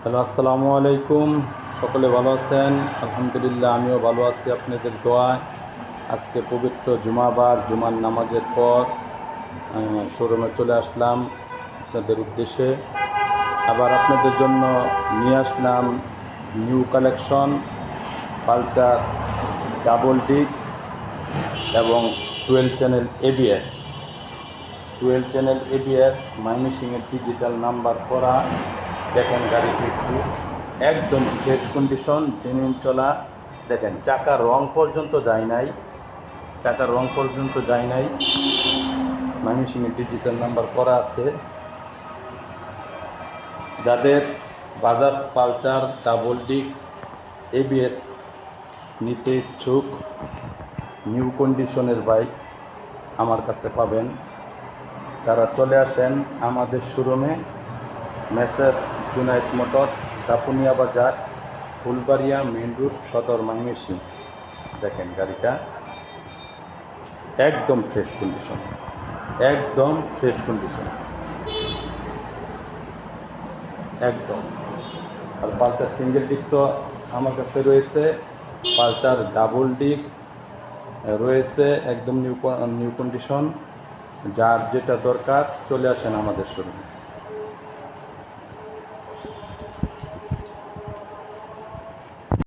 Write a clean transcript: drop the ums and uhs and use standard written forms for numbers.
Hello, আসসালামু আলাইকুম। সকলে ভালো আছেন? আলহামদুলিল্লাহ, আমিও ভালো আছি আপনাদের দোয়ায়। আজকে পবিত্র জুমাবার, জুমার নামাজের পর শোরুমে চলে আসলাম আপনাদের উদ্দেশ্যে। আবার আপনাদের জন্য নিয়ে আসলাম new collection Pulsar double disc এবং 12 চ্যানেল এবিএস। 12 চ্যানেল এবিএস ময়মনসিংহের ডিজিটাল নাম্বার করা। দেখেন গাড়িটি একটু একদম ফ্রেশ কন্ডিশন, জেনুইন চলা। দেখেন চাকার রং পর্যন্ত যায় নাই, চাকার রং পর্যন্ত যায় নাই। ময়মনসিংহের ডিজিটাল নাম্বার করা আছে। যাদের Bajaj Pulsar double disc ABS নিতে ইচ্ছুক, নিউ কন্ডিশনের বাইক আমার কাছে পাবেন। তারা চলে আসেন আমাদের শোরুমে, মেসেজ জুনাইদ মোটরস, দাপুনিয়া বাজার, ফুলবাড়িয়া মেন রোড, সদর ময়মনসিংহ। দেখেন গাড়িটা একদম ফ্রেশ কন্ডিশন, একদম ফ্রেশ কন্ডিশন, একদম। আর পালসার সিঙ্গেল ডিস্কও আমার কাছে রয়েছে, পালসার ডাবল ডিস্ক রয়েছে, একদম নিউ কন্ডিশন। যার যেটা দরকার চলে আসেন আমাদের শোরুমে।